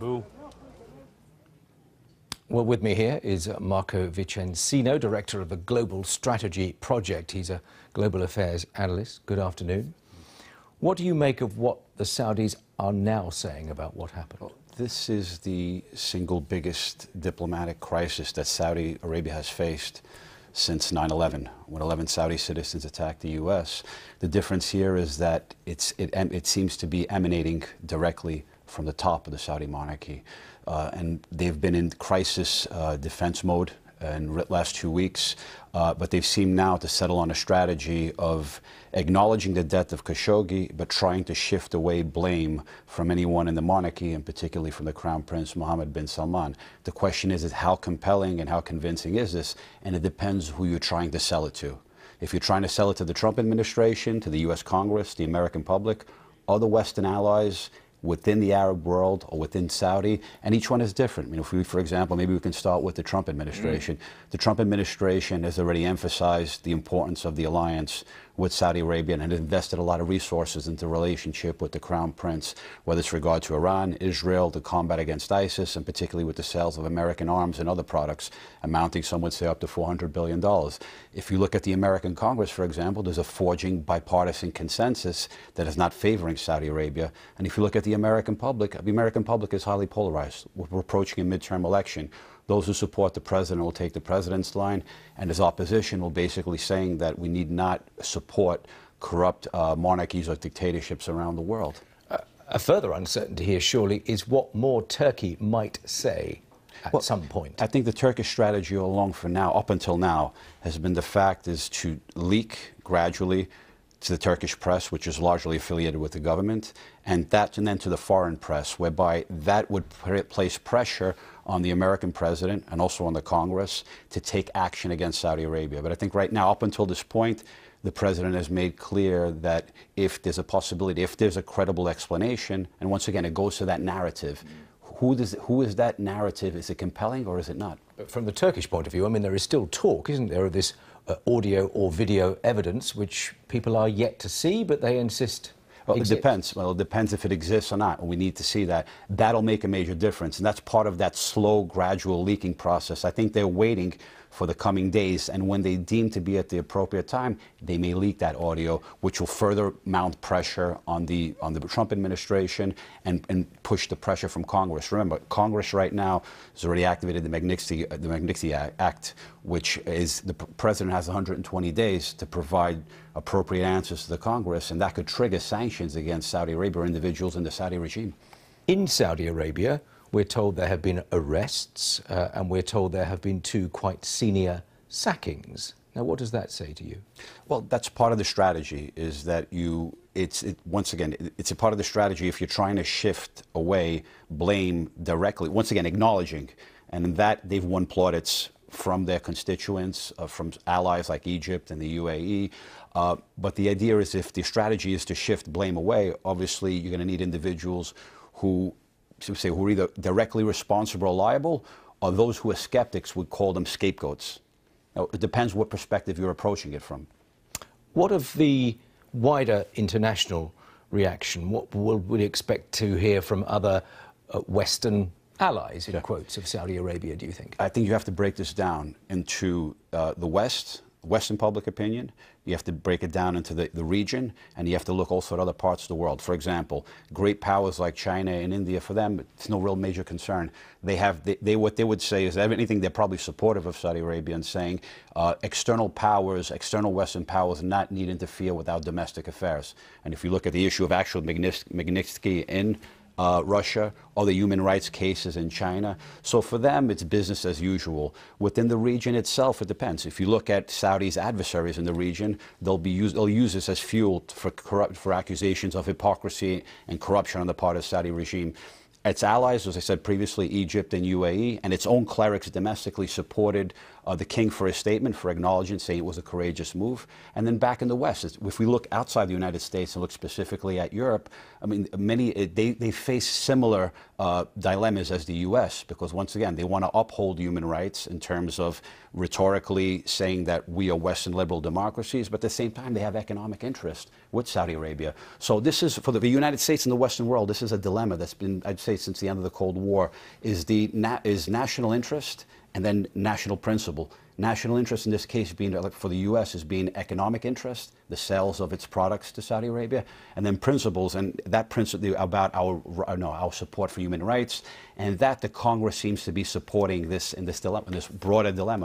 Boo. Well, with me here is Marco Vicenzino, Director of the Global Strategy Project. He's a global affairs analyst. Good afternoon. What do you make of what the Saudis are now saying about what happened? Well, this is the single biggest diplomatic crisis that Saudi Arabia has faced since 9/11, when 11 Saudi citizens attacked the U.S. The difference here is that it seems to be emanating directly from the top of the Saudi monarchy. And they've been in crisis defense mode in the last 2 weeks, but they've seemed now to settle on a strategy of acknowledging the death of Khashoggi, but trying to shift away blame from anyone in the monarchy, and particularly from the Crown Prince Mohammed bin Salman. The question is how compelling and how convincing is this? And it depends who you're trying to sell it to. If you're trying to sell it to the Trump administration, to the U.S. Congress, the American public, other Western allies, within the Arab world or within Saudi, and each one is different. I mean, if we, for example, maybe we can start with the Trump administration. The Trump administration has already emphasized the importance of the alliance with Saudi Arabia and has invested a lot of resources into the relationship with the Crown Prince, whether it's regard to Iran, Israel, the combat against ISIS, and particularly with the sales of American arms and other products, amounting, some would say, up to $400 billion. If you look at the American Congress, for example, there's a forging bipartisan consensus that is not favoring Saudi Arabia. And if you look at the American public is highly polarized. We're approaching a midterm election. Those who support the president will take the president's line, and his opposition will basically saying that we need not support corrupt monarchies or dictatorships around the world. A further uncertainty here, surely, is what more Turkey might say at some point. I think the Turkish strategy all along for now, up until now, has been the fact is to leak gradually to the Turkish press, which is largely affiliated with the government, and then to the foreign press, whereby that would place pressure on the American president and also on the Congress to take action against Saudi Arabia. But I think right now, up until this point, the president has made clear that if there's a possibility, if there's a credible explanation, and once again, it goes to that narrative. Who is that narrative? Is it compelling or is it not? But from the Turkish point of view, I mean, there is still talk, isn't there, of this audio or video evidence, which people are yet to see, but they insist Well, exists. it depends. Well, it depends if it exists or not. We need to see that. That'll make a major difference, and that's part of that slow, gradual leaking process. I think they're waiting for the coming days, and when they deem to be at the appropriate time, they may leak that audio, which will further mount pressure on the Trump administration and push the pressure from Congress. Remember, Congress right now has already activated the Magnitsky Act, which is the president has 120 days to provide appropriate answers to the Congress, and that could trigger sanctions against Saudi Arabia or individuals in the Saudi regime. In Saudi Arabia, we're told there have been arrests, and we're told there have been 2 quite senior sackings. Now, what does that say to you? Well, that's part of the strategy, is that once again, it's a part of the strategy if you're trying to shift away blame directly, once again, acknowledging, and in that they've won plaudits from their constituents, from allies like Egypt and the UAE. But the idea is if the strategy is to shift blame away, obviously you're going to need individuals who are either directly responsible or liable, or those who are skeptics would call them scapegoats. Now, it depends what perspective you're approaching it from. What of the wider international reaction? What would we expect to hear from other Western allies, in quotes, of Saudi Arabia, do you think? I think you have to break this down into the Western public opinion. You have to break it down into the region, and you have to look also at other parts of the world. For example, great powers like China and India, for them, it's no real major concern. What they would say is, if anything, they're probably supportive of Saudi Arabia and saying external powers, external Western powers, not need to interfere with our domestic affairs. And if you look at the issue of actual Magnitsky in Russia, or the human rights cases in China. So for them, it's business as usual. Within the region itself, it depends. If you look at Saudi's adversaries in the region, they'll use this as fuel for accusations of hypocrisy and corruption on the part of the Saudi regime. Its allies, as I said previously, Egypt and UAE, and its own clerics domestically supported the king for his statement, for acknowledging, saying it was a courageous move. And then back in the West, if we look outside the United States and look specifically at Europe, I mean, they face similar dilemmas as the U.S. because, once again, they want to uphold human rights in terms of rhetorically saying that we are Western liberal democracies, but at the same time, they have economic interest with Saudi Arabia. So this is, for the United States and the Western world, this is a dilemma that's been, I'd say, since the end of the Cold War, is national interest and then national principle. National interest in this case being, for the U.S., is being economic interest, the sales of its products to Saudi Arabia, and then principles, and that principle about our support for human rights, and that the Congress seems to be supporting this in this dilemma, this broader dilemma.